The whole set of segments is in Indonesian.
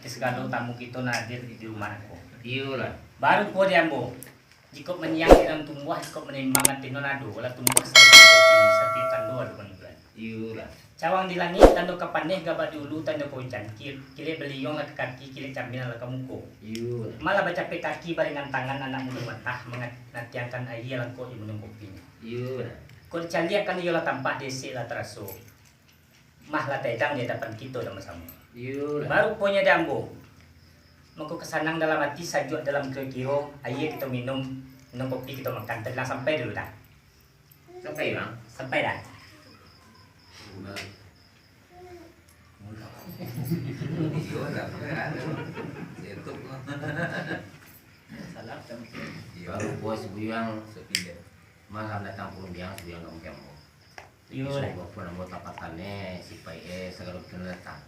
segala tamu kita nadir di rumah aku. Iyo lah. Baru po dia mo. Jika menyang dengan tumbuh, jika menimbangan tinonado, wala tumbuh sa sati tando ado kan. Iyo lah. Cawang di langit tando kapaneh gaba dulu tando ko jan kile beliyong at kaki kile cambinan la kamuko. Iyo. Malah baca kaki baringan tangan anak muda matah mengantiangkan ayah langko di minum kopi. Iyo. Kau calia kan ia lah tampak desi lah teraso. Mah lah tedang dia dapat kita sama sama. Iyo. Baru punya dambo. Maka kesanang dalam hati sajuk dalam kiro ayah kita minum kopi kita makan telah sampai dulu dah. Sampai bang. Sampai dah. Baru puas buyang sepindah. Malam datang pulung biang sebuyang kamu kamu. Iyo lah. Buat pun mau tapatannya si pai segala kena datang.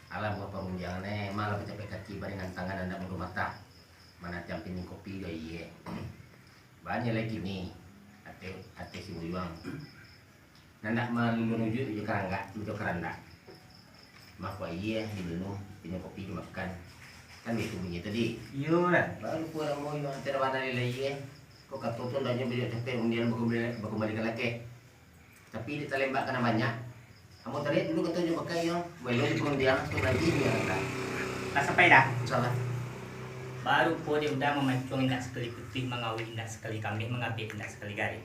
Alam buat perunjangannya malah bercapek kaki baringan tangan anda mulut mata. Mana camping kopi dia iya. Banyak lagi nih. Ate si buyang. Nandak menuju ke kerangga, menuju keranda. Maka iya diminum, minum kopi dimakan. Kan itu bunyi tadi. Iyo lah. Baru pulang mau yang terwana lagi. Kok katutun dan nyoba sampai kemudian kembali ke laki. Tapi di talembak kena banyak. Kamu tadi dulu ketunjuk pakai yang belum kemudian itu lagi dia kan. Tak sampai dah. Salah. Baru po dia udah memancung indah sekali putih mengawin indah sekali kambing mengabit indah sekali garing.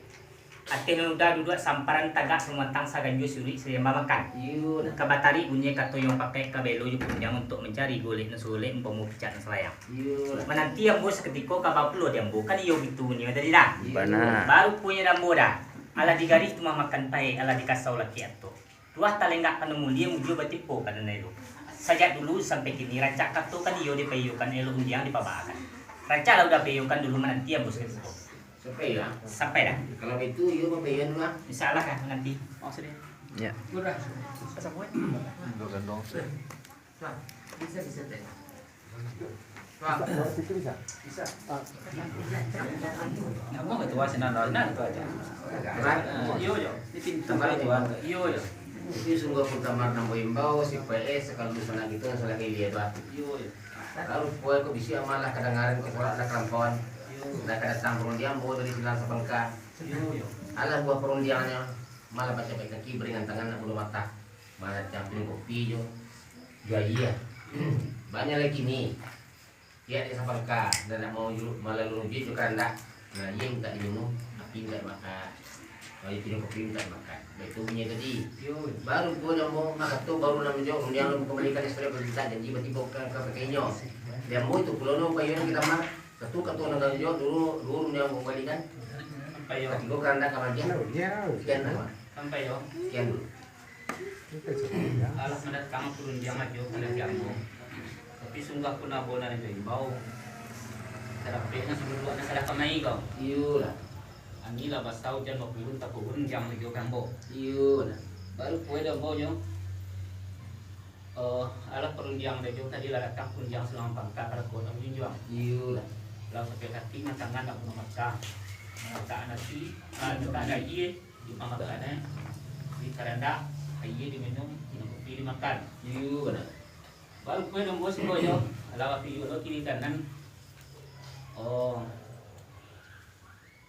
Ate udah duduk samparan tagak sementang saganjo suri saya makan. Iyo. Kabatari bunyi kato yang pakai kabelo yung punyang untuk mencari golek na sulit umpamu picat na selayang. Iyo. Menanti ang bos ketiko kabapulo di ambo kan iyo gitu bunyi tadi dah. Benar. Baru punya dambo dah. Ala di garis cuma makan pai ala di kasau laki ato. Tuah talenggak kan mulia mujo batipo kan nelo. Sajak dulu sampai kini rancak kato kan iyo dipayukan elo undiang dipabakan. Rancak lah udah payukan dulu menanti ang bos ketiko. Sampai lah. Sampai dah. Kalau itu iyo pembayaran lah. Insyaallah kan nanti. Oh sedih. Ya. Udah. Sampai. Bisa teh. Bisa. Nggak mau ketua senang itu aja. Iyo yo. Ini pintu ketua. Iyo yo. Itu sungguh pertama nambah imbau si PS kalau misalnya gitu salah kayak dia tuh. Iyo yo. Kalau poe kok bisa malah kadang-kadang kok ada kerampon. Nah kadang perundian bawa dari silang sepengka. Iyo yo. Alah buah perundiannya malah baca baik kaki beringan tangan nak bulu mata. Mana camping kopi jo. Iya. Banyak lagi nih. Ya di sepengka dan nak mau malah lunji juga anda. Nah iya minta diminum, tapi minta makan. Kalau itu kopi minta makan. Itu punya tadi. Baru gua yang mau makan tuh baru namanya yang lu kembalikan istri berita janji tiba-tiba ke pakainya. Dia mau itu pulau no payung kita mah. Ketua negara jo dulu yang mau kembalikan. Sampai yo. Ketiga keranda kamar dia. Sekian nama. Sampai yo. Sekian dulu. Alas mendat kamu turun dia maju kena jambu. Tapi sungguh pun abo na rin bau. Sarapnya sebelum ada salah kamay kau. Iyo lah. Anila basaw dyan magulun tapurun jam lagi kambo. Iyo lah. Baru pwede abo yo. Alas perundiang na jo tadi laratang perundiang selang pangka para ko ang junjuang. Iyo lah. Lalu sampai hati na tangan na puno mata. Mata nasi, ada iye di pangkatana. Di karanda iye diminum, kopi dimakan. Iyo lah. Baru pwede ang bos ko yo. Alawa piyo lo kini kanan. Oh.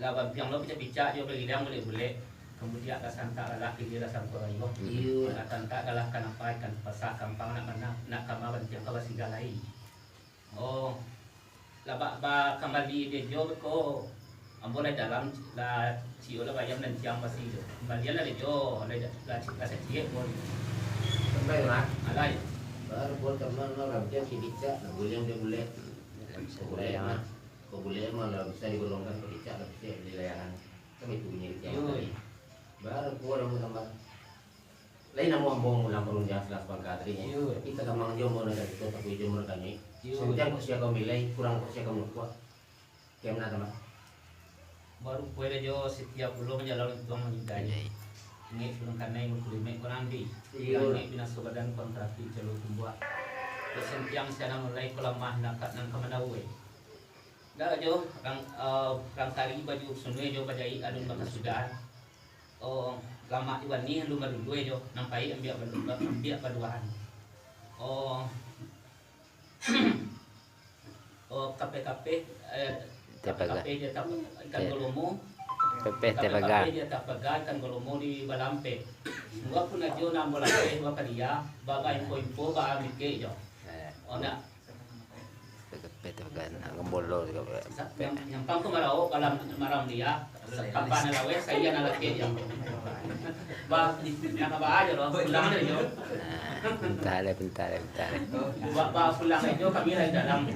Lawan piang lo pica-pica yo bagi dia boleh-boleh. Kemudian kasanta lalaki dia sampo ayo. Iyo. Kasanta adalah kanapai kan pasak kampang nak kamawan tiang kawas galai. Oh. Laba ba kembali dia jo ko. Amboleh dalam la sio la bayam dan tiang masih jo. Kembali la jo la cie pun. Sampai lah. Alai. Baru buat teman orang dia si bica, boleh dia boleh. Boleh mah. Kau boleh malah bisa digolongkan ke bica tapi bisa di layangan. Kan itu punya dia. Baru gua orang tambah. Lain nama ambong ulang perunjang selas bangka tadinya. Kita kamang jo mau ada itu tapi jo mereka ni. Sebenarnya kau siapa milih kurang kau siapa kuat. Kayak mana teman? Baru pwede jo setiap bulan menjalan tuang menjadi. Ini belum karena yang kulime kurang di. Ini binasubadan kontraki jalur tumbuh. Terus yang sana mulai kelamah nakat nang kamanawe. Dah jo rang tari baju sunwe jo bajai alun bangka sudan. Oh lama iwan ni lu baru dua jo nampai ambil baduaan. Oh kape Tepaga. kape dia tap ikan golomo Pepe tepaga. dia tapaga ikan golomo di balampe gua pun ajo na bola ke gua kadia baba info ba amike jo ona Pepe tepaga ngembolo yang pangko marao kalam maram dia kapan na lawe saya na laki dia ba nakaba aja lo pulang aja jo Bentar. ba pulang aja kami lagi dalam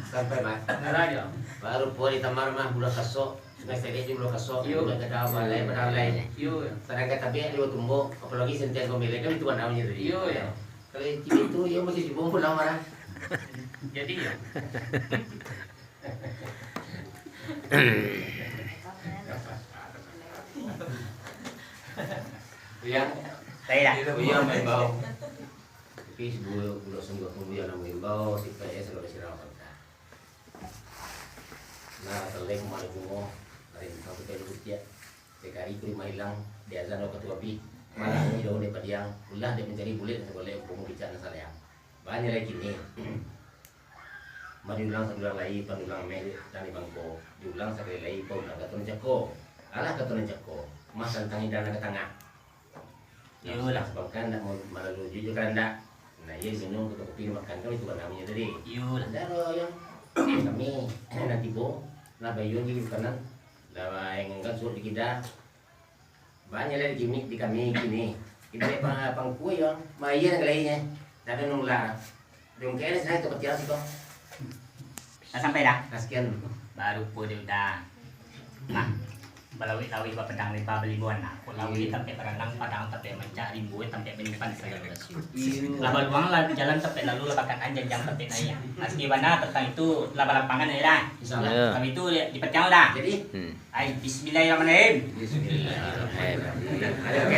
Sampai mas. Naraja. Baru pori tamar mah budak kaso. Sungai Sereji budak kaso. Iyo. Budak kada balai badalai. Iyo. Tenaga tapi dia tumbuh apalagi sentian pemilik kan itu kan namanya tadi. Iyo ya. Kalau itu ya masih dibungkus pulang marah. Jadi ya. Iya. Saya Iya main bau. Tapi sebelum budak sungguh kemudian main bau si PS kalau siraman. Nah, terlek mau bungo, hari ini satu kali rupiah. TKI terima hilang, dia azan ketua bi. Malah ini dong dia padiang, ulah dia mencari bulit boleh bungo bicara saya. Banyak lagi nih. Mari ulang satu lagi, penulang meli dan bangko. Diulang sekali lagi, kau ulang katuran ceko. Alah katuran ceko. Mas tangi dana ke tengah. Ya ulah sebabkan nak mau malah jujur kan tak. Nah, ia minum ke kopi makan kau itu kan namanya tadi. Iyo. Daro yang kami nanti bo na bayon di kanan lawa yang enggak suruh di kita banyak lagi gimmick di kami gini kita pang kue yang maya yang lainnya ada nungla dong kayaknya saya cepat jalan sih kok sampai dah. kasihan Baru po dia udah. Nah, balawi-lawi pa pedang ni pabalibuan na. Kulawi sampai berenang padang sampai mencari buih sampai menyimpan segala sesuatu. Laba luang lah jalan sampai lalu labakan anjing jam sampai naya. Meski mana tentang itu laba lapangan ya dah. insyaallah Kami itu di petang dah. jadi Ay, bismillahirrahmanirrahim. bismillahirrahmanirrahim